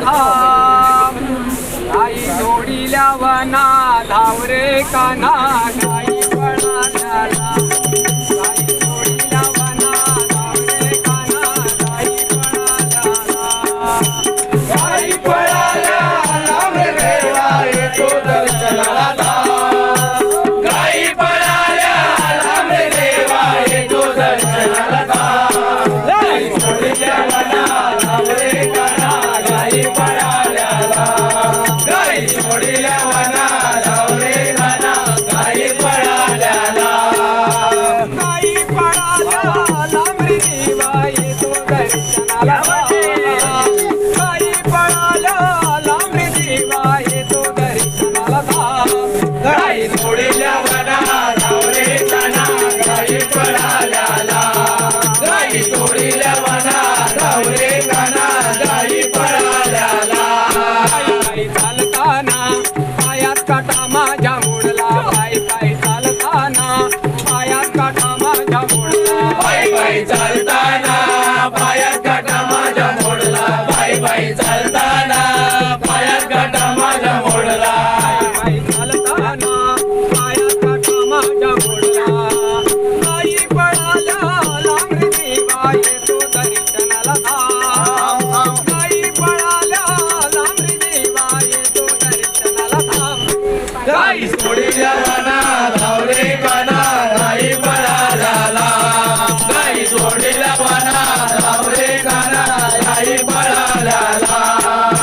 धाम गाई जोडील्या वना धावरे कान्हा गाई पळाल्याला गाई जोडील्या वना धावरे कान्हा गाई पळाल्याला गाई पळाल्याला देवा येतो दर्शनाला धाम गाई पळाल्याला देवा येतो दर्शनाला धाम गाई जोडील्या वना धावरे कान्हा गाई पळाल्याला गाई जोडील्या वना धावरे कान्हा गाई पळाल्याला गाई पळाल्याला देवा येतो दर्शनाला